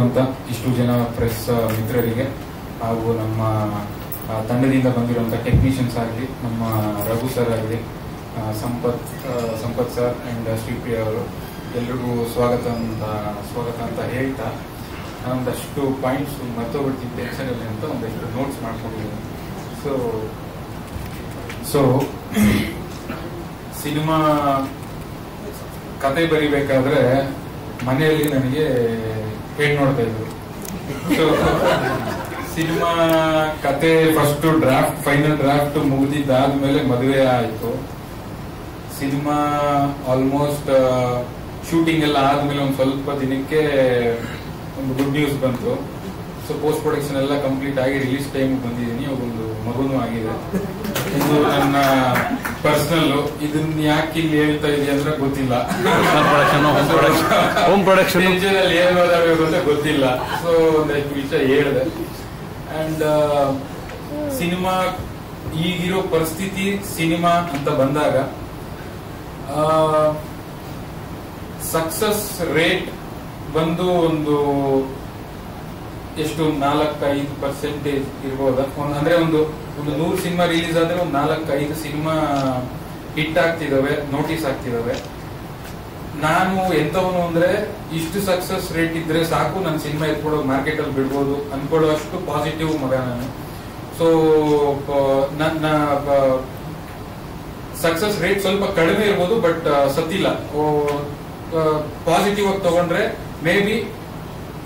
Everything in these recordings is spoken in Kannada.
ಬಂದಿರುವಂತ ಇಷ್ಟು ಜನ ಪ್ರೆಸ್ ಮಿತ್ರರಿಗೆ ಹಾಗೂ ನಮ್ಮ ತಂಡದಿಂದ ಬಂದಿರುವಂತ ಟೆಕ್ನಿಷಿಯನ್ಸ್ ಆಗಲಿ, ನಮ್ಮ ರಘು ಸರ್ ಆಗಲಿ, ಸಂಪತ್ ಸರ್ ಅಂಡ್ ಶ್ರೀಪ್ರಿಯ ಅವರು ಎಲ್ರಿಗೂ ಸ್ವಾಗತ ಅಂತ ಹೇಳ್ತಾ ನಾನೊಂದಷ್ಟು ಪಾಯಿಂಟ್ಸ್ ಮರ್ತೋಗ್ಬಿಡ್ತೀನಿ ಟೆನ್ಷನಲ್ಲಿ ಅಂತ ಒಂದಷ್ಟು ನೋಟ್ಸ್ ಮಾಡ್ಕೊಂಡಿದ್ದೀನಿ. ಸೊ ಸಿನಿಮಾ ಕತೆ ಬರಿಬೇಕಾದ್ರೆ ಮನೆಯಲ್ಲಿ ನನಗೆ ಹೇಗ್ ನೋಡ್ತಾ ಇದ್ರು. ಸೊ ಸಿನಿಮಾ ಕತೆ ಫಸ್ಟ್ ಡ್ರಾಫ್ಟ್, ಫೈನಲ್ ಡ್ರಾಫ್ಟ್ ಮುಗಿದಿದ್ದಾದ್ಮೇಲೆ ಮದುವೆ ಆಯ್ತು. ಸಿನಿಮಾ ಆಲ್ಮೋಸ್ಟ್ ಶೂಟಿಂಗ್ ಎಲ್ಲ ಆದ್ಮೇಲೆ ಒಂದ್ ಸ್ವಲ್ಪ ದಿನಕ್ಕೆ ಒಂದು ಗುಡ್ ನ್ಯೂಸ್ ಬಂತು. ಸೊ ಪೋಸ್ಟ್ ಪ್ರೊಡಕ್ಷನ್ ಎಲ್ಲ ಕಂಪ್ಲೀಟ್ ಆಗಿ ರಿಲೀಸ್ ಟೈಮ್ ಬಂದಿದ್ದೀನಿ. ಒಂದು ಮಗುನೂ ಆಗಿದೆ. ಇದು ನನ್ನ ಪರ್ಸನಲ್. ಇದನ್ನ ಯಾಕೆ ಇಲ್ಲಿ ಹೇಳ್ತಾ ಇದೀನಿ ಅಂದ್ರೆ ಗೊತ್ತಿಲ್ಲ. ಹೋಮ್ ಪ್ರೊಡಕ್ಷನ್ ಏನ್ ಓದಾಗಬೇಕು ಅಂತ ಗೊತ್ತಿಲ್ಲ. ಸೊ ಒಂದಷ್ಟು ವಿಷಯ ಹೇಳಿದೆ. ಅಂಡ್ ಸಿನಿಮಾ ಈಗಿರೋ ಪರಿಸ್ಥಿತಿ ಸಿನಿಮಾ ಅಂತ ಬಂದಾಗ ಸಕ್ಸಸ್ ರೇಟ್ ಬಂದು ಒಂದು ಎಷ್ಟು 4-5% ಇರ್ಬೋದ. ಅಂದ್ರೆ ಒಂದು 100 ಸಿನಿಮಾ ರಿಲೀಸ್ ಆದ್ರೆ ಒಂದು 4-5 ಸಿನಿಮಾ ಹಿಟ್ ಆಗ್ತಿದಾವೆ, ನೋಟಿಸ್ ಆಗ್ತಿದಾವೆ. ನಾನು ಎಂತವನು ಅಂದ್ರೆ ಇಷ್ಟು ಸಕ್ಸಸ್ ರೇಟ್ ಇದ್ರೆ ಸಾಕು, ನನ್ನ ಸಿನಿಮಾ ಎತ್ಕೊಡೋ ಮಾರ್ಕೆಟ್ ಅಲ್ಲಿ ಬಿಡ್ಬೋದು ಅನ್ಕೊಳ್ಳೋ ಅಷ್ಟು ಪಾಸಿಟಿವ್ ಮಗ ನಾನು. ಸೊ ನನ್ನ ಸಕ್ಸಸ್ ರೇಟ್ ಸ್ವಲ್ಪ ಕಡಿಮೆ ಇರ್ಬೋದು, ಬಟ್ ಸತ್ತಿಲ್ಲ. ಪಾಸಿಟಿವ್ ಆಗಿ ತಗೊಂಡ್ರೆ ಮೇ ಬಿ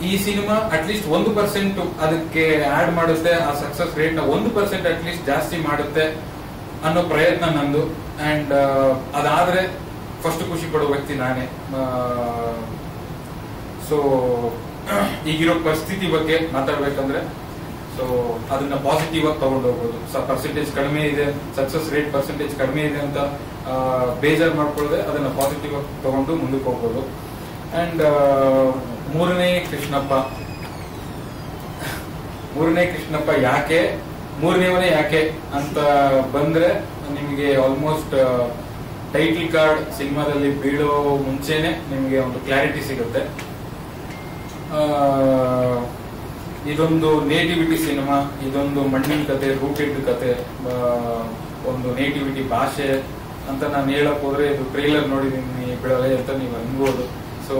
ಈ ಸಿನಿಮಾ ಅಟ್ಲೀಸ್ಟ್ 1% ಅದಕ್ಕೆ ಆಡ್ ಮಾಡುತ್ತೆ. ಆ ಸಕ್ಸಸ್ ರೇಟ್ ನ 1% ಅಟ್ಲೀಸ್ಟ್ ಜಾಸ್ತಿ ಮಾಡುತ್ತೆ ಅನ್ನೋ ಪ್ರಯತ್ನ ನಂದು. ಅಂಡ್ ಅದಾದ್ರೆ ಫಸ್ಟ್ ಖುಷಿ ಪಡೋ ವ್ಯಕ್ತಿ ನಾನೇ. ಸೊ ಈಗಿರೋ ಪರಿಸ್ಥಿತಿ ಬಗ್ಗೆ ಮಾತಾಡ್ಬೇಕಂದ್ರೆ ಸೊ ಅದನ್ನ ಪಾಸಿಟಿವ್ ಆಗಿ ತಗೊಂಡು ಹೋಗ್ಬೋದು. ಪರ್ಸೆಂಟೇಜ್ ಕಡಿಮೆ ಇದೆ, ಸಕ್ಸಸ್ ರೇಟ್ ಪರ್ಸೆಂಟೇಜ್ ಕಡಿಮೆ ಇದೆ ಅಂತ ಬೇಜಾರ್ ಮಾಡ್ಕೊಳ್ಳದೆ ಅದನ್ನ ಪಾಸಿಟಿವ್ ಆಗಿ ತಗೊಂಡು ಮುಂದಕ್ಕೆ ಹೋಗ್ಬೋದು. ಅಂಡ್ ಮೂರನೇ ಕೃಷ್ಣಪ್ಪ ಯಾಕೆ, ಮೂರನೇವನೇ ಯಾಕೆ ಅಂತ ಬಂದ್ರೆ ನಿಮಗೆ ಆಲ್ಮೋಸ್ಟ್ ಟೈಟಲ್ ಕಾರ್ಡ್ ಸಿನಿಮಾದಲ್ಲಿ ಬೀಳೋ ಮುಂಚೆನೆ ನಿಮಗೆ ಒಂದು ಕ್ಲಾರಿಟಿ ಸಿಗುತ್ತೆ. ಇದೊಂದು ನೇಟಿವಿಟಿ ಸಿನಿಮಾ, ಇದೊಂದು ಮಣ್ಣಿನ ಕತೆ, ರೂಟೆಡ್ ಕತೆ, ಒಂದು ನೇಟಿವಿಟಿ ಭಾಷೆ ಅಂತ ನಾನು ಹೇಳಕ್ ಹೋದ್ರೆ ಇದು ಟ್ರೈಲರ್ ನೋಡಿದೀನಿ ಬಿಡಲೆ ಅಂತ ನೀವು ಅನ್ಬೋದು. ಸೊ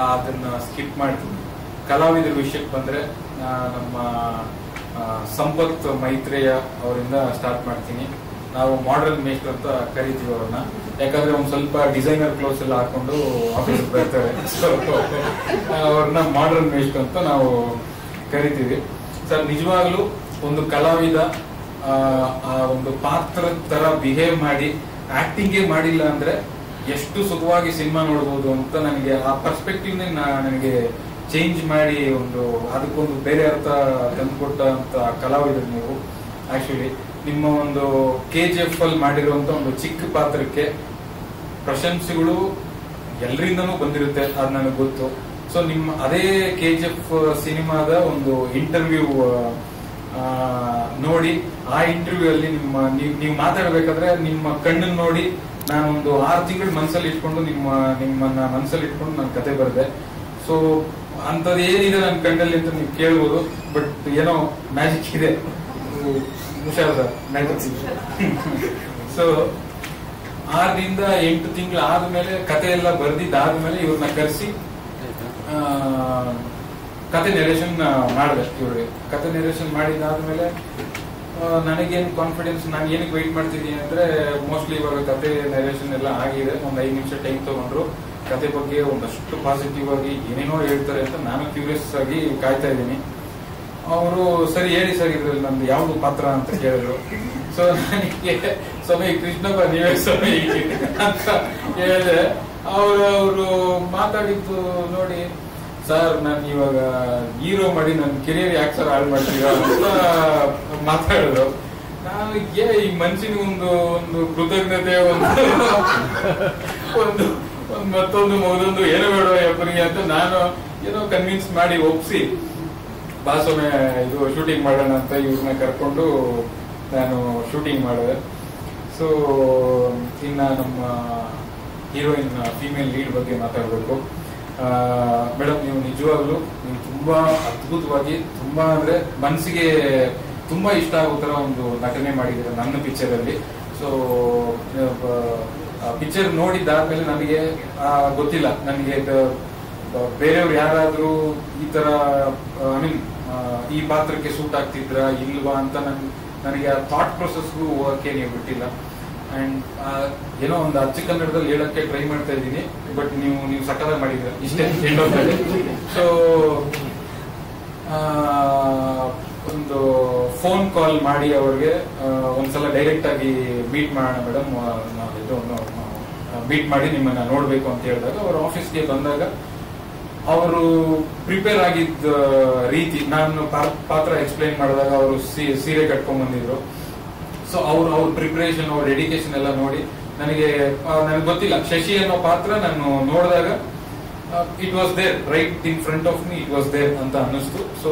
ಅದನ್ನ ಸ್ಕಿಪ್ ಮಾಡ್ತೀನಿ. ಕಲಾವಿದರ ವಿಷಯಕ್ಕೆ ಬಂದ್ರೆ ನಮ್ಮ ಸಂಪತ್ ಮೈತ್ರೇಯ ಅವರಿಂದ ಸ್ಟಾರ್ಟ್ ಮಾಡ್ತೀನಿ. ನಾವು ಮಾಡರ್ನ್ ಮೇಸ್ಟರ್ ಅಂತ ಕರಿತೀವಿ ಅವ್ರನ್ನ, ಯಾಕಂದ್ರೆ ಒಂದ್ ಸ್ವಲ್ಪ ಡಿಸೈನರ್ ಕ್ಲೋಸ್ ಎಲ್ಲ ಹಾಕೊಂಡು ಆಫೀಸ್ ಬರ್ತಾರೆ. ಸೊ ಅವ್ರನ್ನ ಮಾಡರ್ನ್ ಮೇಸ್ಟರ್ ಅಂತ ನಾವು ಕರಿತೀವಿ. ಸರ್ ನಿಜವಾಗ್ಲೂ ಒಂದು ಕಲಾವಿದ ಆ ಒಂದು ಪಾತ್ರ ತರ ಬಿಹೇವ್ ಮಾಡಿ ಆಕ್ಟಿಂಗೇ ಮಾಡಿಲ್ಲ ಅಂದ್ರೆ ಎಷ್ಟು ಸುಖವಾಗಿ ಸಿನಿಮಾ ನೋಡ್ಬೋದು ಅಂತ ನನಗೆ ಆ ಪರ್ಸ್ಪೆಕ್ಟಿವ್ ನನಗೆ ಚೇಂಜ್ ಮಾಡಿ ಒಂದು ಅದಕ್ಕೊಂದು ಬೇರೆ ಅರ್ಥ ತಂದುಕೊಟ್ಟ ಅಂತ ಕಲಾವಿದರು ನೀವು. ಆಕ್ಚುಲಿ ನಿಮ್ಮ ಒಂದು KGF ಅಲ್ಲಿ ಮಾಡಿರುವಂತ ಒಂದು ಚಿಕ್ಕ ಪಾತ್ರಕ್ಕೆ ಪ್ರಶಂಸೆಗಳು ಎಲ್ಲರಿಂದನೂ ಬಂದಿರುತ್ತೆ, ಅದು ನನಗೆ ಗೊತ್ತು. ಸೊ ನಿಮ್ಮ ಅದೇ KGF ಸಿನಿಮಾದ ಒಂದು ಇಂಟರ್ವ್ಯೂ ನೋಡಿ, ಆ ಇಂಟರ್ವ್ಯೂ ಅಲ್ಲಿ ನೀವು ಮಾತಾಡ್ಬೇಕಾದ್ರೆ ನಿಮ್ಮ ಕಣ್ಣನ್ನು ನೋಡಿ ನಾನೊಂದು 6 ತಿಂಗಳು ಮನಸ್ಸಲ್ಲಿ ಇಟ್ಕೊಂಡು ನಿಮ್ಮನ್ನ ಮನಸ್ಸಲ್ಲಿ ಇಟ್ಕೊಂಡು ನಾನು ಕತೆ ಬರೆದೆ. ಸೊ ಅಂತದ್ ಏನಿದೆ ನನ್ನ ಕಣ್ಣಲ್ಲಿ ಅಂತ ನೀವು ಕೇಳ್ಬೋದು, ಬಟ್ ಏನೋ ಮ್ಯಾಜಿಕ್ ಇದೆ. ಹುಷಾರ್ ಸರ್, ಮ್ಯಾಜಿಕ್. ಸೊ 6ರಿಂದ 8 ತಿಂಗಳು ಆದ್ಮೇಲೆ ಕತೆ ಎಲ್ಲ ಬರ್ದಿದ್ದಾದ್ಮೇಲೆ ಇವ್ರನ್ನ ಕರೆಸಿ ಕತೆ ನೆರೇಷನ್ ಮಾಡಿದೆ. ಇವ್ರಿಗೆ ಕತೆ ನೆರೇಷನ್ ಮಾಡಿದಾದ್ಮೇಲೆ ನನಗೇನು ಕಾನ್ಫಿಡೆನ್ಸ್, ನಾನು ಏನಕ್ಕೆ ವೆಯ್ಟ್ ಮಾಡ್ತಿದ್ದೀನಿ ಅಂದ್ರೆ ಮೋಸ್ಟ್ಲಿ ಇವಾಗ ಕತೆ ನೆರೇಷನ್ ಎಲ್ಲ ಆಗಿದೆ. ಒಂದು 5 ನಿಮಿಷ ಟೈಮ್ ತಗೊಂಡ್ರು ಕತೆ ಬಗ್ಗೆ ಒಂದಷ್ಟು ಪಾಸಿಟಿವ್ ಆಗಿ ಏನೇನೋ ಹೇಳ್ತಾರೆ ಅಂತ ನಾನು ಕ್ಯೂರಿಯಸ್ ಆಗಿ ಕಾಯ್ತಾ ಇದ್ದೀನಿ. ಅವರು ಸರಿ ಹೇಳಿ ಸರ್ ಇದ್ರಲ್ಲಿ ನಮ್ದು ಯಾವ್ದು ಪಾತ್ರ ಅಂತ ಕೇಳಿದ್ರು. ಸೊ ನನಗೆ ಸಮಯ ಕೃಷ್ಣಪ್ಪ ನೀವೇ ಸಮಯ ಅಂತ ಹೇಳಿದೆ. ಅವರು ಮಾತಾಡಿದ್ದು ನೋಡಿ, ಸರ್ ನಾನು ಇವಾಗ ಹೀರೋ ಮಾಡಿ ನನ್ನ ಕೆರಿಯರ್ ಯಾಕೆ ಸರ್ ಹಾಳು ಮಾಡ್ತೀರಾ ಅಂತ ಮಾತಾಡಿದ್ರು. ನಾನು ಈ ಮನುಷ್ಯನಿಗೆ ಒಂದು ಕೃತಜ್ಞತೆ, ಒಂದು ಮತ್ತೊಂದು ಮೊದಲೊಂದು ಏನೋ ಬೇಡ ಒಬ್ಬರಿಗೆ ಅಂತ ನಾನು ಏನೋ ಕನ್ವಿನ್ಸ್ ಮಾಡಿ ಒಪ್ಸಿ ಬಾಸೊಮ್ಮೆ ಇದು ಶೂಟಿಂಗ್ ಮಾಡೋಣ ಅಂತ ಇವ್ರನ್ನ ಕರ್ಕೊಂಡು ನಾನು ಶೂಟಿಂಗ್ ಮಾಡಿದೆ. ಸೊ ಇನ್ನ ನಮ್ಮ ಹೀರೋಯಿನ್ ಫೀಮೇಲ್ ಲೀಡ್ ಬಗ್ಗೆ ಮಾತಾಡಬೇಕು. ಮೇಡಮ್ ನೀವು ನಿಜವಾಗ್ಲೂ ನೀವು ತುಂಬಾ ಅದ್ಭುತವಾಗಿ, ತುಂಬಾ ಅಂದ್ರೆ ಮನಸ್ಸಿಗೆ ತುಂಬಾ ಇಷ್ಟ ಆಗೋ ತರ ಒಂದು ನಟನೆ ಮಾಡಿದ್ದೀರ ನನ್ನ ಪಿಕ್ಚರ್ ಅಲ್ಲಿ. ಸೊ ಪಿಕ್ಚರ್ ನೋಡಿದ್ದಾದ್ಮೇಲೆ ನನಗೆ ಗೊತ್ತಿಲ್ಲ, ನನಗೆ ಬೇರೆಯವ್ರು ಯಾರಾದ್ರೂ ಈ ತರ ಐ ಮೀನ್ ಈ ಪಾತ್ರಕ್ಕೆ ಸೂಟ್ ಆಗ್ತಿದ್ರ ಇಲ್ವಾ ಅಂತ ನನಗೆ ಆ ಥಾಟ್ ಪ್ರೊಸೆಸ್ಗೂ ಹೋಗಕ್ಕೆ ನೀವು ಬಿಟ್ಟಿಲ್ಲ. ಅಂಡ್ ಏನೋ ಒಂದು ಅಚ್ಚ ಕನ್ನಡದಲ್ಲಿ ಹೇಳಕ್ಕೆ ಟ್ರೈ ಮಾಡ್ತಾ ಇದ್ದೀನಿ, ಬಟ್ ನೀವು ಸಕ್ಕತ್ತಾಗಿ ಮಾಡಿದ್ದೀರ ಇಷ್ಟೇ end of the day. So ಒಂದು ಫೋನ್ ಕಾಲ್ ಮಾಡಿ ಅವ್ರಿಗೆ ಒಂದ್ಸಲ ಡೈರೆಕ್ಟ್ ಆಗಿ ಮೀಟ್ ಮಾಡೋಣ ಮೇಡಮ್, ಮೀಟ್ ಮಾಡಿ ನಿಮ್ಮನ್ನ ನೋಡ್ಬೇಕು ಅಂತ ಹೇಳಿದಾಗ ಅವ್ರ ಆಫೀಸ್ಗೆ ಬಂದಾಗ ಅವರು ಪ್ರಿಪೇರ್ ಆಗಿದ್ದ ರೀತಿ, ನಾನು ಪಾತ್ರ ಎಕ್ಸ್ಪ್ಲೈನ್ ಮಾಡಿದಾಗ ಅವರು ಸೀರೆ ಕಟ್ಕೊಂಡ್ ಬಂದಿದ್ರು. ಸೊ ಅವ್ರ ಪ್ರಿಪರೇಷನ್, ಅವ್ರ ಡೆಡಿಕೇಶನ್ ಎಲ್ಲ ನೋಡಿ ನನಗೆ ಗೊತ್ತಿಲ್ಲ, ಶಶಿ ಅನ್ನೋ ಪಾತ್ರ ನಾನು ನೋಡಿದಾಗ it was there right in front of me, it was there ಅಂತ ಅನ್ನಿಸ್ತು. ಸೊ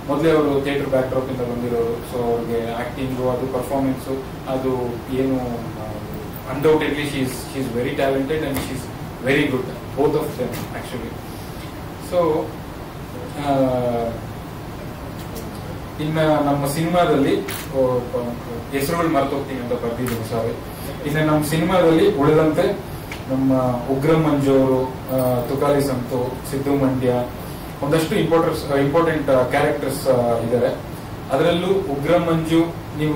ಮೊದಲೇ ಅವರು ಥಿಯೇಟರ್ ಬ್ಯಾಕ್ ಡ್ರಾಪ್ ಇಂದ ಬಂದಿರೋರು. ಸೊ ಅವ್ರಿಗೆ ಆಕ್ಟಿಂಗು, ಅದು ಪರ್ಫಾರ್ಮೆನ್ಸ್, ಅದು ಏನು undoubtedly she is very talented and she is very good, both of them actually. So ಇನ್ನ ನಮ್ಮ ಸಿನಿಮಾದಲ್ಲಿ ಹೆಸರುಗಳು ಮರ್ತೋಗ್ತೀನಿ ಅಂತ ಬರ್ತಿದ್ದೀನಿ, ಸಾರಿ. ಇನ್ನು ನಮ್ಮ ಸಿನಿಮಾದಲ್ಲಿ ಉಳಿದಂತೆ ನಮ್ಮ ಉಗ್ರಂ ಮಂಜು ಅವರು, ತುಕಾಲಿ ಸಂತು, ಸಿದ್ದು ಮಂಡ್ಯ, ಒಂದಷ್ಟು ಇಂಪಾರ್ಟೆಂಟ್ ಕ್ಯಾರೆಕ್ಟರ್ಸ್ ಇದ್ದಾರೆ. ಅದರಲ್ಲೂ ಉಗ್ರಂ ಮಂಜು, ನೀವು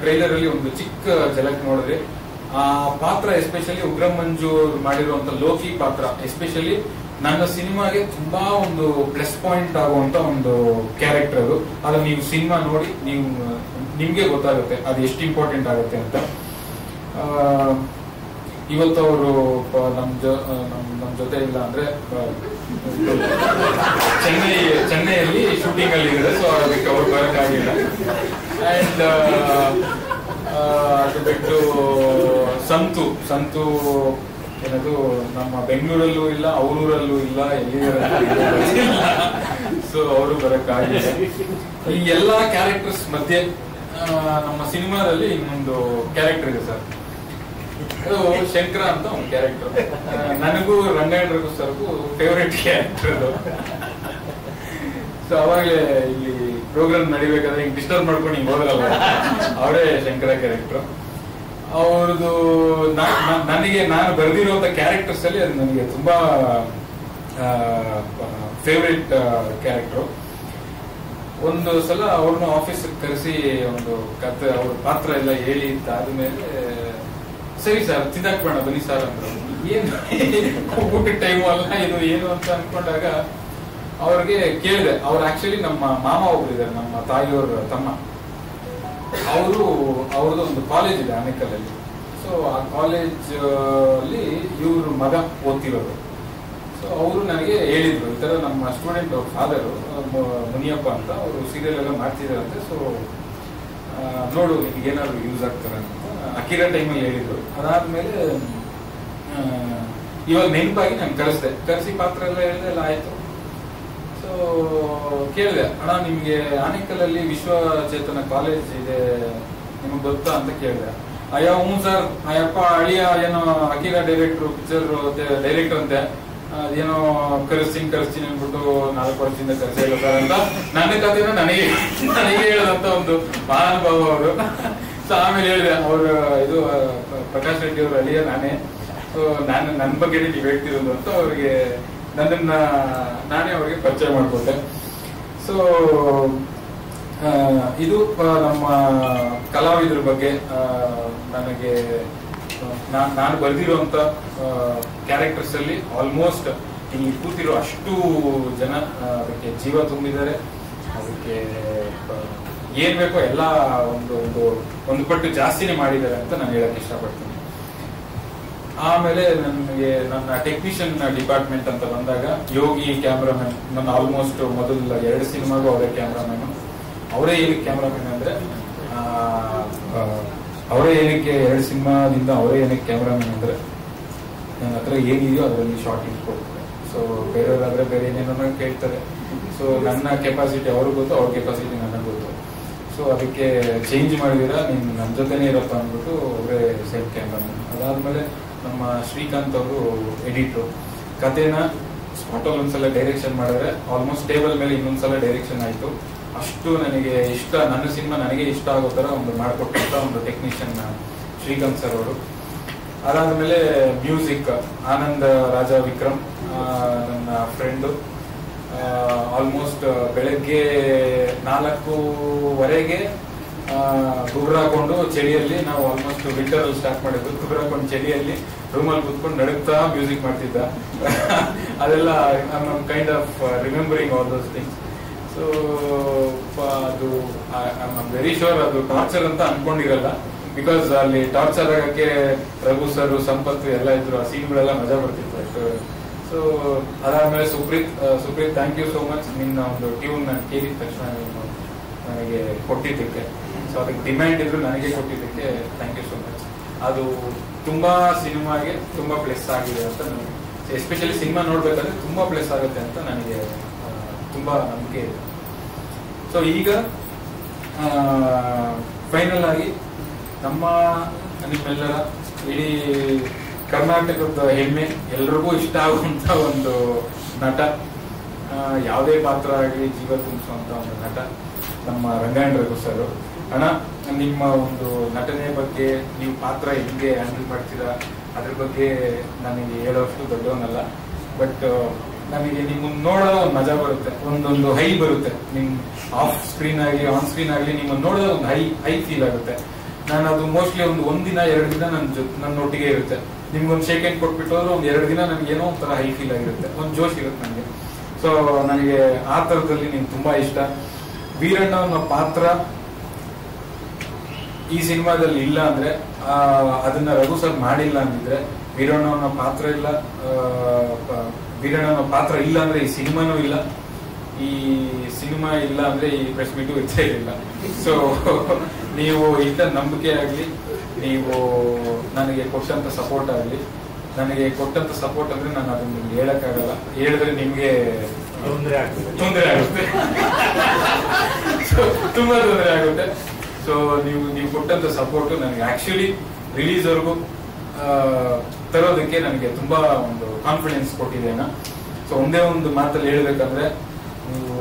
ಟ್ರೈಲರ್ ಅಲ್ಲಿ ಒಂದು ಚಿಕ್ಕ ಝಲಕ್ ನೋಡಿದ್ರೆ ಆ ಪಾತ್ರ, ಎಸ್ಪೆಷಲಿ ಉಗ್ರಂ ಮಂಜು ಮಾಡಿರುವಂತ ಲೋಕಿ ಪಾತ್ರ ಎಸ್ಪೆಷಲಿ ನನ್ನ ಸಿನಿಮಾಗೆ ತುಂಬಾ ಒಂದು ಪ್ಲಸ್ ಪಾಯಿಂಟ್ ಆಗುವಂತ ಒಂದು ಕ್ಯಾರೆಕ್ಟರ್ ಅದು. ಅದನ್ನ ನೀವು ಸಿನಿಮಾ ನೋಡಿ ನಿಮ್ಗೆ ಗೊತ್ತಾಗುತ್ತೆ ಅದು ಎಷ್ಟು ಇಂಪಾರ್ಟೆಂಟ್ ಆಗುತ್ತೆ ಅಂತ. ಇವತ್ತು ಅವರು ನಮ್ ಜೊತೆ ಇಲ್ಲ ಅಂದ್ರೆ ಚೆನ್ನೈಯಲ್ಲಿ ಶೂಟಿಂಗ್ ಅಲ್ಲಿ ಇದ್ದಾರೆ, ಸೊ ಅದಕ್ಕೆ ಅವ್ರು ಬರೋಕ್ಕಾಗಿಲ್ಲ. ಅಂಡ್ ಅದು ಬಿಟ್ಟು ಸಂತು ಏನದು ನಮ್ಮ ಬೆಂಗಳೂರಲ್ಲೂ ಇಲ್ಲ, ಅವರೂರಲ್ಲೂ ಇಲ್ಲ, ಎಲ್ಲಿಲ್ಲ. ಸೊ ಅವರು ಬರೋಕ್ಕಾಗಿಲ್ಲ. ಈ ಎಲ್ಲಾ ಕ್ಯಾರೆಕ್ಟರ್ಸ್ ಮಧ್ಯೆ ನಮ್ಮ ಸಿನಿಮಾದಲ್ಲಿ ಇನ್ನೊಂದು ಕ್ಯಾರೆಕ್ಟರ್ ಇದೆ ಸರ್, ಅದು ಶಂಕರ ಅಂತ ಒಂದು ಕ್ಯಾರೆಕ್ಟರ್. ನನಗೂ ರಂಗಾಯಣರಿಗೂ ಸರ್ಗೂ ಫೇವರೇಟ್ ಕ್ಯಾರೆಕ್ಟರ್ ಅದು. ಸೊ ಅವಾಗಲೇ ಇಲ್ಲಿ ಪ್ರೋಗ್ರಾಮ್ ನಡಿಬೇಕಾದ್ರೆ ಹಿಂಗ್ ಡಿಸ್ಟರ್ಬ್ ಮಾಡ್ಕೊಂಡು ಹಿಂಗ್ ಹೋದ್ರಲ್ಲ, ಅವರೇ ಶಂಕರ ಕ್ಯಾರೆಕ್ಟರ್. ಅವ್ರದ್ದು ನಾನು ಬರೆದಿರುವಂತ ಕ್ಯಾರೆಕ್ಟರ್ಸ್ ಅಲ್ಲಿ ಅದು ನನಗೆ ತುಂಬಾ ಫೇವರೇಟ್ ಕ್ಯಾರೆಕ್ಟರ್. ಒಂದು ಸಲ ಅವ್ರನ್ನ ಆಫೀಸ್ ಕರೆಸಿ ಒಂದು ಕತೆ, ಅವ್ರ ಪಾತ್ರ ಎಲ್ಲ ಹೇಳಿ ಆದ್ಮೇಲೆ ಸರಿ ಸರ್ ತಿಂದಾಕ್ಬೇಡ ಬನ್ನಿ ಸರ್ ಅಂದ್ರು. ಏನು ಊಟದ ಟೈಮು ಅಲ್ಲ ಇದು ಏನು ಅಂತ ಅನ್ಕೊಂಡಾಗ ಅವ್ರಿಗೆ ಕೇಳಿದೆ. ಅವ್ರು ಆಕ್ಚುಲಿ ನಮ್ಮ ಮಾಮ ಒಬ್ರಿದ್ದಾರೆ, ನಮ್ಮ ತಾಯಿಯವ್ರ ತಮ್ಮ. ಅವ್ರದ್ದು ಒಂದು ಕಾಲೇಜ್ ಇದೆ ಆನೇಕಲ್ಲಲ್ಲಿ. ಸೊ ಆ ಕಾಲೇಜ್ ಅಲ್ಲಿ ಇವ್ರ ಮಗ ಓದ್ತಿರೋದು. ಸೊ ಅವರು ನನಗೆ ಹೇಳಿದ್ರು, ಈ ತರ ನಮ್ಮ ಸ್ಟೂಡೆಂಟ್ ಅವ್ರ ಫಾದರ್ ಮುನಿಯಪ್ಪ ಅಂತ, ಅವರು ಸೀರಿಯಲ್ ಎಲ್ಲ ಮಾಡ್ತಿದಾರಂತೆ. ಸೊ ನೋಡು ನಿಮ್ಗೆ ಏನಾದ್ರು ಯೂಸ್ ಆಗ್ತಾರೆ ಅಂತ ಅಕಿರಾ ಟೈಮಲ್ಲಿ ಹೇಳಿದ್ರು. ಅದಾದ್ಮೇಲೆ ಇವಾಗ ನೆನಪಾಗಿ ನಾನು ಕರೆಸಿ ಪಾತ್ರ ಎಲ್ಲ ಹೇಳಿದೆಲ್ಲ ಆಯ್ತು. ಸೊ ಕೇಳಿದೆ, ಅಣ್ಣ ನಿಮ್ಗೆ ಆನೇಕಲ್ಲಲ್ಲಿ ವಿಶ್ವಚೇತನ ಕಾಲೇಜ್ ಇದೆ ನಿಮ್ಗೆ ಗೊತ್ತಾ ಅಂತ ಕೇಳಿದೆ. ಅಯ್ಯೋ ಹ್ಞೂ ಸರ್, ಅಯ್ಯಪ್ಪ ಅಳಿಯ ಏನೋ ಅಕಿರಾ ಪಿಕ್ಚರ್ ಡೈರೆಕ್ಟರ್ ಅಂತೆ, ಅದೇನೋ ಕರೆಸ್ತೀನಿ ಅಂದ್ಬಿಟ್ಟು 4 ವರ್ಷದಿಂದ ಕರೆಸೇ ಇಲ್ಲ ಸರ್ ಅಂತ ನನ್ನ ಕಥೆನ ನನಗೆ ಹೇಳದಂತ ಒಂದು ಮಹಾನುಭಾವ ಅವರು. ಸೊ ಆಮೇಲೆ ಹೇಳಿದೆ, ಅವ್ರ ಇದು ಪ್ರಕಾಶ್ ರೆಡ್ಡಿ ಅವ್ರ ಅಳಿಯ ನಾನೇ. ಸೊ ನನ್ನ ಬಗ್ಗೆ ನೀವು ಹೇಳ್ತಿರೋದು ಅಂತ ಅವ್ರಿಗೆ ನಾನೇ ಅವ್ರಿಗೆ ಪರಿಚಯ ಮಾಡಿಕೊಟ್ಟೆ. ಸೊ ಇದು ನಮ್ಮ ಕಲಾವಿದರ ಬಗ್ಗೆ ನನಗೆ ನಾನು ಬರೆದಿರುವಂತ ಕ್ಯಾರೆಕ್ಟರ್ಸ್ ಅಲ್ಲಿ ಆಲ್ಮೋಸ್ಟ್ ಇಲ್ಲಿ ಕೂತಿರೋ ಅಷ್ಟು ಜನ ಅದಕ್ಕೆ ಜೀವ ತುಂಬಿದ್ದಾರೆ. ಅದಕ್ಕೆ ಏನ್ ಬೇಕೋ ಎಲ್ಲ ಒಂದು ಪಟ್ಟು ಜಾಸ್ತಿನೇ ಮಾಡಿದ್ದಾರೆ ಅಂತ ನಾನು ಹೇಳಕ್ ಇಷ್ಟಪಡ್ತೀನಿ. ಆಮೇಲೆ ನನಗೆ ನನ್ನ ಟೆಕ್ನಿಷಿಯನ್ ಡಿಪಾರ್ಟ್ಮೆಂಟ್ ಅಂತ ಬಂದಾಗ ಯೋಗಿ ಕ್ಯಾಮ್ರಾಮನ್, ನನ್ನ ಆಲ್ಮೋಸ್ಟ್ ಮೊದಲ 2 ಸಿನಿಮಾಗೂ ಅವರೇ ಕ್ಯಾಮ್ರಾಮನ್. ಅವರೇ ಏನಕ್ಕೆ ಕ್ಯಾಮ್ರಾಮನ್ ಅಂದ್ರೆ ಅವರೇ ಏನಕ್ಕೆ 2 ಸಿನಿಮಾದಿಂದ ಅವರೇ ಏನಕ್ಕೆ ಕ್ಯಾಮ್ರಾಮನ್ ಅಂದ್ರೆ ನನ್ನ ಹತ್ರ ಏನಿದೆಯೋ ಅದರಲ್ಲಿ ಶಾರ್ಟ್ ಇಟ್ಕೊಡ್ತಾರೆ. ಸೊ ಬೇರೆಯವರಾದ್ರೆ ಬೇರೆ ಏನೇನೋ ಕೇಳ್ತಾರೆ. ಸೊ ನನ್ನ ಕೆಪಾಸಿಟಿ ಅವ್ರಿಗೆ ಗೊತ್ತು, ಅವ್ರ ಕೆಪಾಸಿಟಿ ನನಗೆ ಗೊತ್ತು. ಸೊ ಅದಕ್ಕೆ ಚೇಂಜ್ ಮಾಡಿದಿರಾ, ನೀನು ನನ್ನ ಜೊತೆನೇ ಇರಪ್ಪ ಅಂದ್ಬಿಟ್ಟು ಅವರೇ ಸೆಟ್ ಕ್ಯಾಮ್ರಾಮನ್. ಅದಾದ್ಮೇಲೆ ನಮ್ಮ ಶ್ರೀಕಾಂತ್ ಅವರು ಎಡಿಟ್ರು. ಕಥೆನ ಸ್ಪಾಟಲ್ಲಿ ಒಂದ್ಸಲ ಡೈರೆಕ್ಷನ್ ಮಾಡಿದ್ರೆ ಆಲ್ಮೋಸ್ಟ್ ಟೇಬಲ್ ಮೇಲೆ ಇನ್ನೊಂದ್ಸಲ ಡೈರೆಕ್ಷನ್ ಆಯ್ತು. ಅಷ್ಟು ನನಗೆ ಇಷ್ಟ, ನನ್ನ ಸಿನಿಮಾ ನನಗೆ ಇಷ್ಟ ಆಗೋ ತರ ಒಂದು ಮಾಡಿಕೊಟ್ಟಂತ ಒಂದು ಟೆಕ್ನಿಷಿಯನ್ ಶ್ರೀಕಾಂತ್ ಸರ್ ಅವರು. ಅದಾದ್ಮೇಲೆ ಮ್ಯೂಸಿಕ್ ಆನಂದ್ ರಾಜ ವಿಕ್ರಮ್, ನನ್ನ ಫ್ರೆಂಡು. ಆಲ್ಮೋಸ್ಟ್ ಬೆಳಗ್ಗೆ 4:15 ಗುಬ್ರಾಕೊಂಡು ಚಳಿಯಲ್ಲಿ, ನಾವು ಆಲ್ಮೋಸ್ಟ್ ವಿಂಟರ್ ಅಲ್ಲಿ ಸ್ಟಾರ್ಟ್ ಮಾಡಿದ್ದು, ಗುಬ್ರಾಕೊಂಡು ಚಳಿಯಲ್ಲಿ ರೂಮಲ್ಲಿ ಕೂತ್ಕೊಂಡು ನಡುಗ್ತಾ ಮ್ಯೂಸಿಕ್ ಮಾಡ್ತಿದ್ದ. ಅದೆಲ್ಲ kind of remembering all those things. So ಅದು ವೆರಿ ಶೋರ್ ಅದು ಟಾರ್ಚರ್ ಅಂತ ಅನ್ಕೊಂಡಿರಲ್ಲ, ಬಿಕಾಸ್ ಅಲ್ಲಿ ಟಾರ್ಚರ್ ಆಗಕ್ಕೆ ರಘು ಸರ್, ಸಂಪತ್ ಎಲ್ಲ ಇದ್ರು, ಆ ಸೀನ್ಗಳೆಲ್ಲ ಮಜಾ ಬರ್ತಿತ್ತು ಅಷ್ಟು. ಸೊ ಅದಾದ್ಮೇಲೆ Supreeth thank you so much. ನಿನ್ನ ಒಂದು ಟ್ಯೂನ್ ನಾನು ಕೇಳಿದ ತಕ್ಷಣ ನನಗೆ ಕೊಟ್ಟಿದ್ದಕ್ಕೆ, ಸೊ ಅದಕ್ಕೆ ಡಿಮ್ಯಾಂಡ್ ಇದ್ರು ನನಗೆ ಕೊಟ್ಟಿದ್ದಕ್ಕೆ ಥ್ಯಾಂಕ್ ಯು ಸೋ ಮಚ್. ಅದು ತುಂಬಾ ಸಿನಿಮಾಗೆ ತುಂಬಾ ಪ್ಲಸ್ ಆಗಿದೆ ಅಂತ ನನಗೆ, ಎಸ್ಪೆಷಲಿ ಸಿನಿಮಾ ನೋಡ್ಬೇಕಾದ್ರೆ ತುಂಬಾ ಪ್ಲಸ್ ಆಗುತ್ತೆ ಅಂತ ನನಗೆ ತುಂಬಾ ನಂಬಿಕೆ ಇದೆ. ಸೊ ಈಗ ಫೈನಲ್ ಆಗಿ ನಿಮ್ಮೆಲ್ಲರ ಇಡೀ ಕರ್ನಾಟಕದ ಹೆಮ್ಮೆ, ಎಲ್ರಿಗೂ ಇಷ್ಟ ಆಗುವಂತ ಒಂದು ನಟ, ಯಾವುದೇ ಪಾತ್ರ ಆಗಲಿ ಜೀವ ತುಂಬಿಸುವಂತ ಒಂದು ನಟ ನಮ್ಮ ರಂಗಾಯಣ ರಘು ಸರ್. ಅಣ್ಣ, ನಿಮ್ಮ ಒಂದು ನಟನೆ ಬಗ್ಗೆ, ನೀವು ಪಾತ್ರ ಹೆಂಗೆ ಹ್ಯಾಂಡಲ್ ಮಾಡ್ತೀರಾ ಅದ್ರ ಬಗ್ಗೆ ನನಗೆ ಹೇಳೋಷ್ಟು ದೊಡ್ಡವನಲ್ಲ, ಬಟ್ ನನಗೆ ನಿಮ್ಮನ್ನ ನೋಡೋ ಒಂದು ಮಜಾ ಬರುತ್ತೆ, ಒಂದೊಂದು ಹೈ ಬರುತ್ತೆ. ನಿಮ್ ಆಫ್ ಸ್ಕ್ರೀನ್ ಆಗಲಿ ಆನ್ ಸ್ಕ್ರೀನ್ ಆಗಲಿ ನಿಮ್ಮನ್ನ ನೋಡೋ ಒಂದು ಹೈ ಫೀಲ್ ಆಗುತ್ತೆ. ನಾನು ಅದು ಮೋಸ್ಟ್ಲಿ ಒಂದಿನ 2 ದಿನ ನನ್ನೊಟ್ಟಿಗೆ ಇರುತ್ತೆ. ನಿಮ್ಗೊಂದು ಶೇಕ್ ಹ್ಯಾಂಡ್ ಕೊಟ್ಬಿಟ್ಟು ಒಂದು 2 ದಿನ ನನಗೆ ಏನೋ ಒಂಥರ ಹೈ ಫೀಲ್ ಆಗಿರುತ್ತೆ, ಒಂದು ಜೋಶ್ ಇರುತ್ತೆ ನನಗೆ. ಸೊ ನನಗೆ ಆ ತರದಲ್ಲಿ ನಿಮ್ಗೆ ತುಂಬಾ ಇಷ್ಟ. ವೀರಣ್ಣ ಅನ್ನೋ ಪಾತ್ರ ಈ ಸಿನಿಮಾದಲ್ಲಿ ಇಲ್ಲ ಅಂದ್ರೆ, ಅದನ್ನ ರಘು ಸರ್ ಮಾಡಿಲ್ಲ ಅಂದಿದ್ರೆ, ವೀರಣ್ಣ ಅನ್ನೋ ಪಾತ್ರ ಇಲ್ಲ ಅಂದ್ರೆ ಈ ಸಿನಿಮಾನೂ ಇಲ್ಲ, ಈ ಸಿನಿಮಾ ಇಲ್ಲ ಅಂದ್ರೆ ಈ ಪ್ರೆಸ್ ಮೀಟು ಇರ್ತಾ ಇರಲಿಲ್ಲ. ಸೊ ನೀವು ಇದ್ದ ನಂಬಿಕೆ ಆಗ್ಲಿ, ನೀವು ನನಗೆ ಕೊಟ್ಟಂತ ಸಪೋರ್ಟ್ ಆಗ್ಲಿ, ನನಗೆ ಕೊಟ್ಟಂತ ಸಪೋರ್ಟ್ ಅಂದ್ರೆ ನಾನು ಅದನ್ನ ನಿಮ್ಗೆ ಹೇಳಕ್ಕಾಗಲ್ಲ, ಹೇಳಿದ್ರೆ ನಿಮ್ಗೆ ತೊಂದರೆ ಆಗುತ್ತೆ, ತುಂಬಾ ತೊಂದರೆ ಆಗುತ್ತೆ. ಸೊ ನೀವು ಕೊಟ್ಟಂತ ಸಪೋರ್ಟ್ ನನಗೆ ಆಕ್ಚುಲಿ ರಿಲೀಸ್ ವರ್ಗೂ ತರೋದಕ್ಕೆ ನನಗೆ ತುಂಬಾ ಒಂದು ಕಾನ್ಫಿಡೆನ್ಸ್ ಕೊಟ್ಟಿದ್ದೇನೆ. ಸೊ ಒಂದೇ ಒಂದು ಮಾತಲ್ಲಿ ಹೇಳ್ಬೇಕಂದ್ರೆ, ನೀವು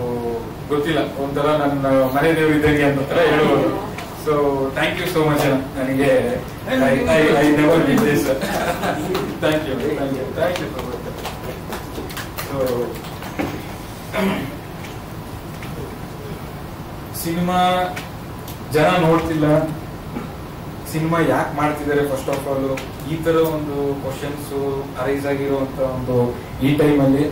ಗೊತ್ತಿಲ್ಲ, ಒಂಥರ ನನ್ನ ಮನೆ ದೇವರು ಇದ್ದಂಗೆ ಅಂತ ತರ ಹೇಳ್ಬೋದು. So thank you so much ನನಗೆ. I never did this. Thank you so much. So cinema ಜನ ನೋಡ್ತಿಲ್ಲ, ಸಿನಿಮಾ ಯಾಕೆ ಮಾಡ್ತಿದ್ದಾರೆ, ಫಸ್ಟ್ ಆಫ್ ಆಲ್ ಈ ತರ ಒಂದು ಕ್ವಶನ್ಸ್ ಅರೈಸ್ ಆಗಿರುವಂತ ಒಂದು ಈ ಟೈಮಲ್ಲಿ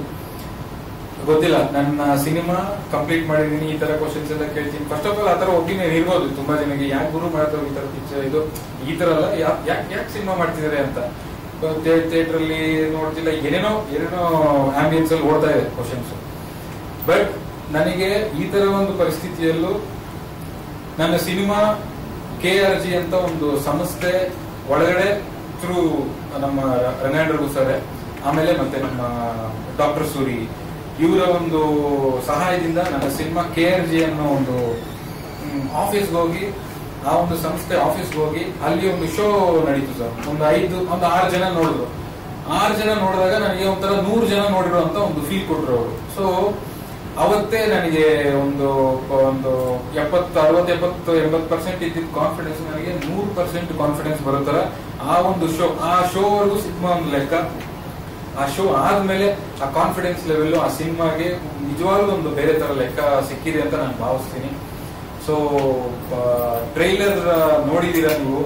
ಗೊತ್ತಿಲ್ಲ. ನನ್ನ ಸಿನಿಮಾ ಕಂಪ್ಲೀಟ್ ಮಾಡಿದೀನಿ, ಈ ತರ ಕ್ವಶನ್ಸ್ ಎಲ್ಲ ಕೇಳ್ತೀನಿ. ಫಸ್ಟ್ ಆಫ್ ಆಲ್ ಆ ತರ ಒಪಿನಿಯನ್ ಇರ್ಬೋದು ತುಂಬಾ ಜನಕ್ಕೆ, ಯಾಕೆ ಗುರು ಮಾಡ್ತಾರೆ ಈ ತರ ಪಿಕ್ಚರ್, ಇದು ಈ ತರ ಅಲ್ಲ, ಯಾಕೆ ಸಿನಿಮಾ ಮಾಡ್ತಿದ್ದಾರೆ ಅಂತ. ಥಿಯೇಟರ್ ಅಲ್ಲಿ ನೋಡ್ತಿಲ್ಲ, ಏನೇನೋ ಆಂಬಿಯನ್ಸ್ ಅಲ್ಲಿ ಓಡ್ತಾ ಇದೆ ಕ್ವಶನ್ಸ್. ಬಟ್ ನನಗೆ ಈ ತರ ಒಂದು ಪರಿಸ್ಥಿತಿಯಲ್ಲೂ ನನ್ನ ಸಿನಿಮಾ KRG ಅಂತ ಒಂದು ಸಂಸ್ಥೆ ಒಳಗಡೆ ಥ್ರೂ ನಮ್ಮ ರಂಗಾಯಣ ರಘು ಸರ್, ಆಮೇಲೆ ಮತ್ತೆ ನಮ್ಮ ಡಾಕ್ಟರ್ ಸೂರಿ, ಇವರ ಒಂದು ಸಹಾಯದಿಂದ ನನ್ನ ಸಿನಿಮಾ KRG ಅನ್ನೋ ಒಂದು ಆಫೀಸ್ಗೆ ಹೋಗಿ, ಆ ಒಂದು ಸಂಸ್ಥೆ ಆಫೀಸ್ಗೆ ಹೋಗಿ ಅಲ್ಲಿ ಒಂದು ಶೋ ನಡೀತು ಸರ್. ಒಂದು 6 ಜನ ನೋಡಿದ್ರು. 6 ಜನ ನೋಡಿದಾಗ ನನಗೆ ಒಂಥರ 100 ಜನ ನೋಡಿರುವಂತ ಒಂದು ಫೀಲ್ ಕೊಟ್ರು ಅವರು. ಸೊ ಅವತ್ತೇ ನನಗೆ ಒಂದು 70-80% ಇದ್ದಿದ್ದ ಕಾನ್ಫಿಡೆನ್ಸ್ ನನಗೆ 100% ಕಾನ್ಫಿಡೆನ್ಸ್ ಬರೋ ತರ ಆ ಒಂದು ಶೋ, ಆ ಶೋವರೆಗೂ ಸಿನಿಮಾ ಒಂದು ಲೆಕ್ಕ. ಆ ಶೋ ಆದ್ಮೇಲೆ ಆ ಕಾನ್ಫಿಡೆನ್ಸ್ ಲೆವೆಲ್ ಆ ಸಿನಿಮಾಗೆ ನಿಜವಾಗ್ಲೂ ಒಂದು ಬೇರೆ ತರ ಲೆಕ್ಕ ಸಿಕ್ಕಿದೆ ಅಂತ ನಾನು ಭಾವಿಸ್ತೀನಿ. ಸೊ ಟ್ರೈಲರ್ ನೋಡಿದೀರಾ ನೀವು,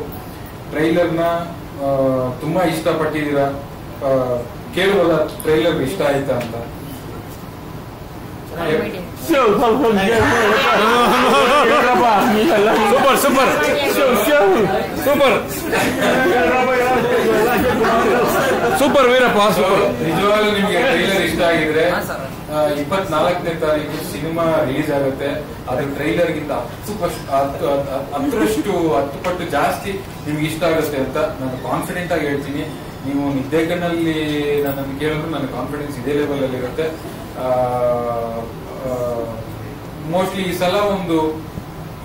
ಟ್ರೈಲರ್ನ ತುಂಬಾ ಇಷ್ಟಪಟ್ಟಿದ್ದೀರಾ. ಕೇಳುವಾಗ ಟ್ರೈಲರ್ ಇಷ್ಟ ಆಯ್ತಾ ಅಂತ. Super Veerappa, super. ನಿಜವಾಗ್ಲೂ ನಿಮ್ಗೆ ಟ್ರೈಲರ್ ಇಷ್ಟ ಆಗಿದ್ರೆ 24ನೇ ತಾರೀಕು ಸಿನಿಮಾ ರಿಲೀಸ್ ಆಗುತ್ತೆ. ಅದ್ರ ಟ್ರೈಲರ್ ಗಿಂತ 10 ಪಟ್ಟು ಜಾಸ್ತಿ ನಿಮ್ಗೆ ಇಷ್ಟ ಆಗುತ್ತೆ ಅಂತ ನಾನು ಕಾನ್ಫಿಡೆಂಟ್ ಆಗಿ ಹೇಳ್ತೀನಿ. ನೀವು ನಿದ್ದೆ ಕಣ್ಣಲ್ಲಿ ನನ್ನನ್ನು ಕೇಳಿದ್ರು ನನ್ನ ಕಾನ್ಫಿಡೆನ್ಸ್ ಇದೇ ಲೆವೆಲ್ ಅಲ್ಲಿ ಇರುತ್ತೆ. ಮೋಸ್ಟ್ಲಿ ಈ ಸಲ ಒಂದು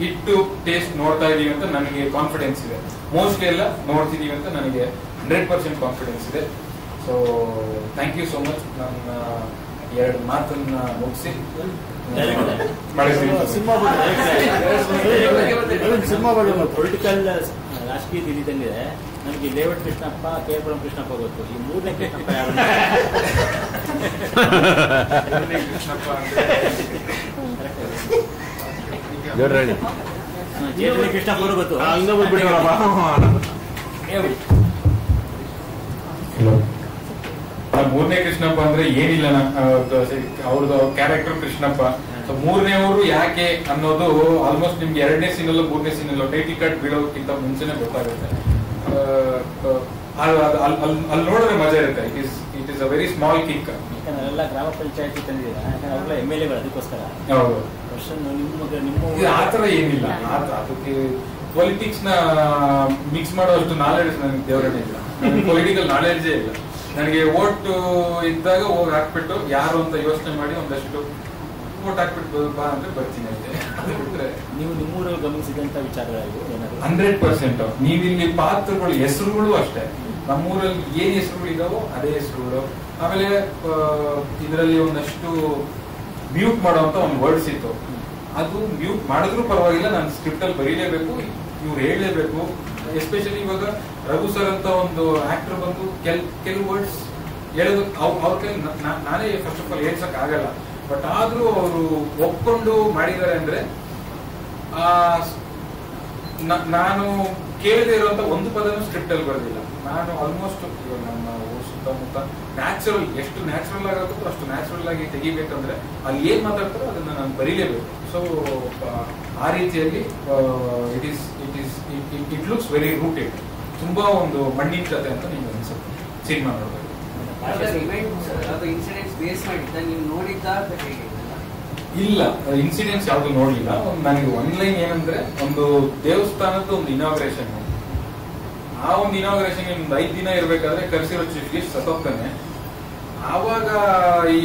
ಇಟ್ಟು ಟೇಸ್ಟ್ ನೋಡ್ತಾ ಇದೀವಿ ಅಂತ ನನಗೆ ಕಾನ್ಫಿಡೆನ್ಸ್ ಇದೆ. ಮೋಸ್ಟ್ಲಿ ಎಲ್ಲ ನೋಡ್ತಿದೀವಿ ಅಂತ ನನಗೆ 100% ಕಾನ್ಫಿಡೆನ್ಸ್ ಇದೆ. So thank you so much. ನನ್ನ ಎರಡು ಮಾತನ್ನ ಮುಗಿಸಿ ಸಿನಿಮಾ ಬಗ್ಗೆ ಪೊಲಿಟಿಕಲ್ ರಾಜಕೀಯ ತಿಳಿದಂಗಿದೆ. ನನಗೆ ಲೇವಟ್ ಕೃಷ್ಣಪ್ಪ, ಕೇಪುರಂ ಕೃಷ್ಣಪ್ಪ ಗೊತ್ತು. ಈ ಮೂರನೇ ಕೃಷ್ಣಪ್ಪ ಯಾರು? ಜೇಡಿ ಕೃಷ್ಣಪ್ಪ ಅವರು ಗೊತ್ತು. ಮೂರನೇ ಕೃಷ್ಣಪ್ಪ ಅಂದ್ರೆ ಏನಿಲ್ಲ, ಅವ್ರದ್ದು ಕ್ಯಾರೆಕ್ಟರ್ ಕೃಷ್ಣಪ್ಪ. ಸೊ ಮೂರನೇವರು ಯಾಕೆ ಅನ್ನೋದು ಆಲ್ಮೋಸ್ಟ್ ನಿಮ್ಗೆ ಎರಡನೇ ಸೀನಲ್ಲೂ ಮೂರನೇ ಸೀನಲ್ಲೂ ಟೈಟಿಲ್ ಕಾರ್ಡ್ ಬೀಳೋಕ್ಕಿಂತ ಮುಂಚೆನೆ ಗೊತ್ತಾಗುತ್ತೆ. ಅಲ್ಲಿ ನೋಡಿದ್ರೆ ಮಜಾ ಇರುತ್ತೆ. It is a very small kick. ಎಲ್ಲ ಗ್ರಾಮ ಪಂಚಾಯತಿ ತಂದಿದ್ದೀರಾ, ಯಾಕಂದ್ರೆ ಅವರೆಲ್ಲ MLA ಅದಕ್ಕೋಸ್ಕರ. ಹೌದು, ನಿಮ್ಮ ಆತರ ಏನಿಲ್ಲ. ಅದಕ್ಕೆ ಪೊಲಿಟಿಕ್ಸ್ ನ ಮಿಕ್ಸ್ ಮಾಡೋಷ್ಟು ನಾಲೆಡ್ಜ್ ನನಗೆ ದೇವರೇ ಇಲ್ಲ. ಪೊಲಿಟಿಕಲ್ ನಾಲೆಡ್ಜೇ ಇಲ್ಲ ನನಗೆ. ವೋಟ್ ಇದ್ದಾಗ ಹೋಗಿ ಹಾಕ್ಬಿಟ್ಟು ಯಾರು ಅಂತ ಯೋಚನೆ ಮಾಡಿ ಒಂದಷ್ಟು ವೋಟ್ ಹಾಕ್ಬಿಟ್ಟು ಬಾ ಅಂದ್ರೆ ಬರ್ತೀನಿ ಅಷ್ಟೇ. ಅದು ಬಿಟ್ರೆ ನೀವು ನಿಮ್ಮೂರಲ್ಲಿ ಗಮನಿಸಿದಂತ ವಿಚಾರಗಳು ಏನಾದ್ರು? 100%. ನೀವಿಲ್ಲಿ ಪಾತ್ರಗಳು ಹೆಸರುಗಳು ಅಷ್ಟೇ. ನಮ್ಮೂರಲ್ಲಿ ಏನ್ ಹೆಸರುಗಳು ಇದಾವೋ ಅದೇ ಹೆಸರುಗಳು. ಆಮೇಲೆ ಇದರಲ್ಲಿ ಒಂದಷ್ಟು ಮ್ಯೂಟ್ ಮಾಡುವಂತ ಒಂದು ವರ್ಡ್ಸ್ ಇತ್ತು. ಅದು ಮ್ಯೂಟ್ ಮಾಡಿದ್ರು ಪರವಾಗಿಲ್ಲ, ನಾನು ಸ್ಕ್ರಿಪ್ಟ್ ಅಲ್ಲಿ ಬರೀಲೇಬೇಕು, ಇವ್ರು ಹೇಳಲೇಬೇಕು. ಎಸ್ಪೆಷಲಿ ಇವಾಗ ರಘು ಸರ್ ಅಂತ ಒಂದು ಆಕ್ಟರ್ ಬಂದು ಕೆಲವು ವರ್ಡ್ಸ್ ಹೇಳೋದು ಅವ್ರ ಕೈ ನಾನೇ ಫಸ್ಟ್ ಆಫ್ ಆಲ್ ಹೇಳ್ಸಕ್ ಆಗಲ್ಲ. ಬಟ್ ಆದ್ರೂ ಅವರು ಒಪ್ಕೊಂಡು ಮಾಡಿದ್ದಾರೆ ಅಂದ್ರೆ ನಾನು ಕೇಳದೆ ಇರುವಂತ ಒಂದು ಪದನೂ ಸ್ಕ್ರಿಪ್ಟ್ ಅಲ್ಲಿ ಬರೋದಿಲ್ಲ. ನಾನು ಆಲ್ಮೋಸ್ಟ್ ನಮ್ಮ ಸುತ್ತಮುತ್ತ ನ್ಯಾಚುರಲ್, ಎಷ್ಟು ನ್ಯಾಚುರಲ್ ಆಗುತ್ತೋ ಅಷ್ಟು ನ್ಯಾಚುರಲ್ ಆಗಿ ತೆಗಿಬೇಕಂದ್ರೆ ಅಲ್ಲಿ ಏನ್ ಮಾತಾಡ್ತಾರೋ ಅದನ್ನ ನಾನು ಬರೀಲೇಬೇಕು. ಸೊ ಆ ರೀತಿಯಲ್ಲಿ ಇಟ್ ಲುಕ್ಸ್ ವೆರಿ ರೂಟೆಡ್. ತುಂಬಾ ಒಂದು ಮಣ್ಣಿನ ಕತೆ ಅಂತ ನಿಮ್ಗೆ ಅನ್ಸುತ್ತೆ ಸಿನಿಮಾ ನೋಡಿದಾಗ. ಇಲ್ಲ, ಇನ್ಸಿಡೆಂಟ್ಸ್ ಯಾವ್ದು ನೋಡ್ಲಿಲ್ಲ. ನನಗೆ ಆನ್ಲೈನ್ ಏನಂದ್ರೆ ಒಂದು ದೇವಸ್ಥಾನದ ಒಂದು ಇನಾಗ್ರೇಷನ್. ಆ ಒಂದು ಇನಾಗ್ರೇಷನ್ ಒಂದು 5 ದಿನ ಇರ್ಬೇಕಾದ್ರೆ ಕರೆಸಿರೋ ಚೀಫ್ ಗೆಸ್ಟ್ ಸತ್ತೋಗ್ತಾನೆ. ಆವಾಗ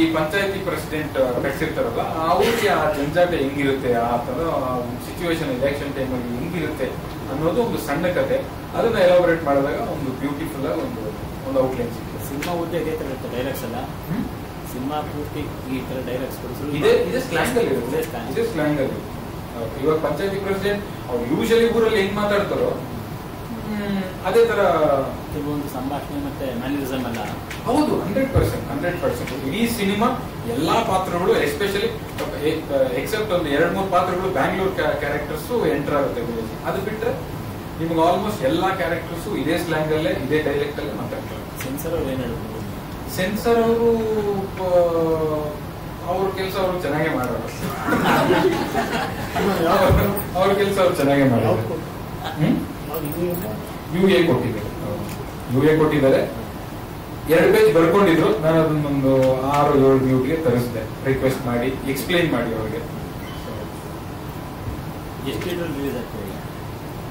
ಈ ಪಂಚಾಯತಿ ಪ್ರೆಸಿಡೆಂಟ್ ಕಟ್ಸಿರ್ತಾರಲ್ಲ, ಅವ್ರಿಗೆ ಆ ಜಂಜಾಟ ಹೆಂಗಿರುತ್ತೆ, ಆ ತರ ಸಿಚುವೇಶನ್ ಎಲೆಕ್ಷನ್ ಟೈಮಲ್ಲಿ ಹೆಂಗಿರುತ್ತೆ ಅನ್ನೋದು ಒಂದು ಸಣ್ಣ ಕತೆ. ಅದನ್ನ ಎಲಾಬರೇಟ್ ಮಾಡಿದಾಗ ಒಂದು ಬ್ಯೂಟಿಫುಲ್ ಆಗಿ ಒಂದು ಔಟ್ಲೈನ್ ಸಿಗುತ್ತೆ. ಸಿನಿಮಾ ಉದ್ದ ಇದೇ ತರ ಇರುತ್ತೆ ಡೈಲಾಗ್ಸ್ ಎಲ್ಲ. ಸಿನಿಮಾ ಪೂರ್ತಿ ಈ ತರ ಡೈಲಾಗ್ಸ್ ಇದೇ ಸ್ಲ್ಯಾಂಗ್ ಅಲ್ಲಿ ಇರುತ್ತೆ. ಸ್ಲ್ಯಾಂಗ್ ಅಲ್ಲಿ ಇವಾಗ ಪಂಚಾಯತಿ ಪ್ರೆಸಿಡೆಂಟ್ ಅವ್ರು ಯೂಶಲಿ ಊರಲ್ಲಿ ಹೆಂಗ್ ಮಾತಾಡ್ತಾರೋ ಅದೇ ತರ ಕೆಲವೊಂದು ಸಂಭಾಷಣೆ ಮತ್ತೆ ಮ್ಯಾನರಿಸಮ್ ಎಲ್ಲ. ಹೌದು, 100%. ಇಡೀ ಸಿನಿಮಾ ಎಲ್ಲಾ ಪಾತ್ರಗಳು ಎಸ್ಪೆಷಲಿ ಎಕ್ಸೆಪ್ಟ್ ಒಂದು 2-3 ಪಾತ್ರಗಳು ಬ್ಯಾಂಗ್ಳೂರ್ ಕ್ಯಾರೆಕ್ಟರ್ಸ್ ಎಂಟರ್ ಆಗುತ್ತೆ. ಅದು ಬಿಟ್ರೆ ನಿಮ್ಗೆ ಆಲ್ಮೋಸ್ಟ್ ಎಲ್ಲಾ ಕ್ಯಾರೆಕ್ಟರ್ಸ್ ಇದೇ ಸ್ಲ್ಯಾಂಗ್ ಅಲ್ಲೇ ಇದೇ ಡೈಲೆಕ್ಟ್ ಅಲ್ಲೇ ಮಾತಾಡ್ತಾರೆ. ಸೆನ್ಸರ್ ಅವ್ರು ಏನ್ ಹೇಳಿದ್ರು? ಸೆನ್ಸರ್ ಅವರು ಅವ್ರ ಕೆಲಸ ಅವರು ಚೆನ್ನಾಗೇ ಮಾಡೋರು. ಅವ್ರ ಕೆಲಸ ಅವ್ರು ಚೆನ್ನಾಗೇ ಮಾಡೋರು. UA ಕೊಟ್ಟಿದ್ದಾರೆ. 2 ಪೇಜ್ ಬರ್ಕೊಂಡಿದ್ರು. ನಾನು ಅದನ್ನೊಂದು 6-7 ವ್ಯೂಗೆ ತರಿಸಿದೆ, ರಿಕ್ವೆಸ್ಟ್ ಮಾಡಿ ಎಕ್ಸ್ಪ್ಲೈನ್ ಮಾಡಿ ಅವ್ರಿಗೆ.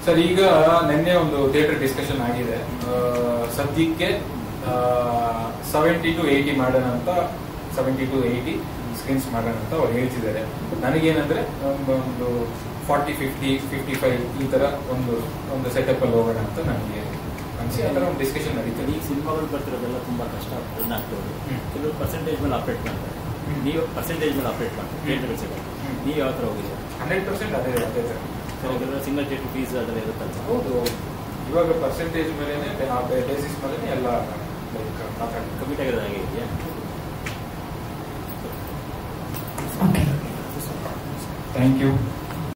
ಸರ್ ಈಗ ನಿನ್ನೆ ಒಂದು ಥಿಯೇಟರ್ ಡಿಸ್ಕಷನ್ ಆಗಿದೆ. ಸದ್ಯಕ್ಕೆ 70 to 80 ಮಾಡೋಣ ಅಂತ, 70 to 80 ಸ್ಕ್ರೀನ್ಸ್ ಮಾಡೋಣ ಅಂತ ಅವ್ರು ಹೇಳ್ತಿದ್ದಾರೆ. ನನಗೇನಂದ್ರೆ ಒಂದು 40, 50, 55 ಈ ತರ ಒಂದು ಸೆಟಪ್ ಅಲ್ಲಿ ಹೋಗೋಣ ಅಂತ ನನಗೆ ಅನ್ಸಿ ಆ ತರ ಒಂದು ಡಿಸ್ಕಷನ್ ನಡೀತದೆ. ಈ ಸಿನಿಮಾಗಳು ಬರ್ತಿರೋದೆಲ್ಲ ತುಂಬಾ ಕಷ್ಟ ರನ್ ಆಗ್ತದೆ. ಕೆಲವರು ಪರ್ಸೆಂಟೇಜ್ ಮೇಲೆ ಆಪರೇಟ್ ಮಾಡ್ತಾರೆ, ನೀವು ಪರ್ಸೆಂಟೇಜ್ ಮೇಲೆ ಆಪರೇಟ್ ಮಾಡ್ತೀವಿ. ನೀವು ಯಾವ ತರ ಹೋಗಿದ್ದೀರಾ? 100% ಅದೇ ತರ. ಸಿಂಗಲ್ ಥಿಯೇಟರ್ ಫೀಸ್ ಅದೆಲ್ಲ ಇರುತ್ತಲ್ಲ. ಹೌದು, ಇವಾಗ ಪರ್ಸೆಂಟೇಜ್ ಮೇಲೆ ಬೇಸಿಸ್ ಮೇಲೆ ಎಲ್ಲ ಕಮಿಟ್ ಆಗಿರೋದು ಹಾಗೆ ಇದೆಯಾ? Thank you.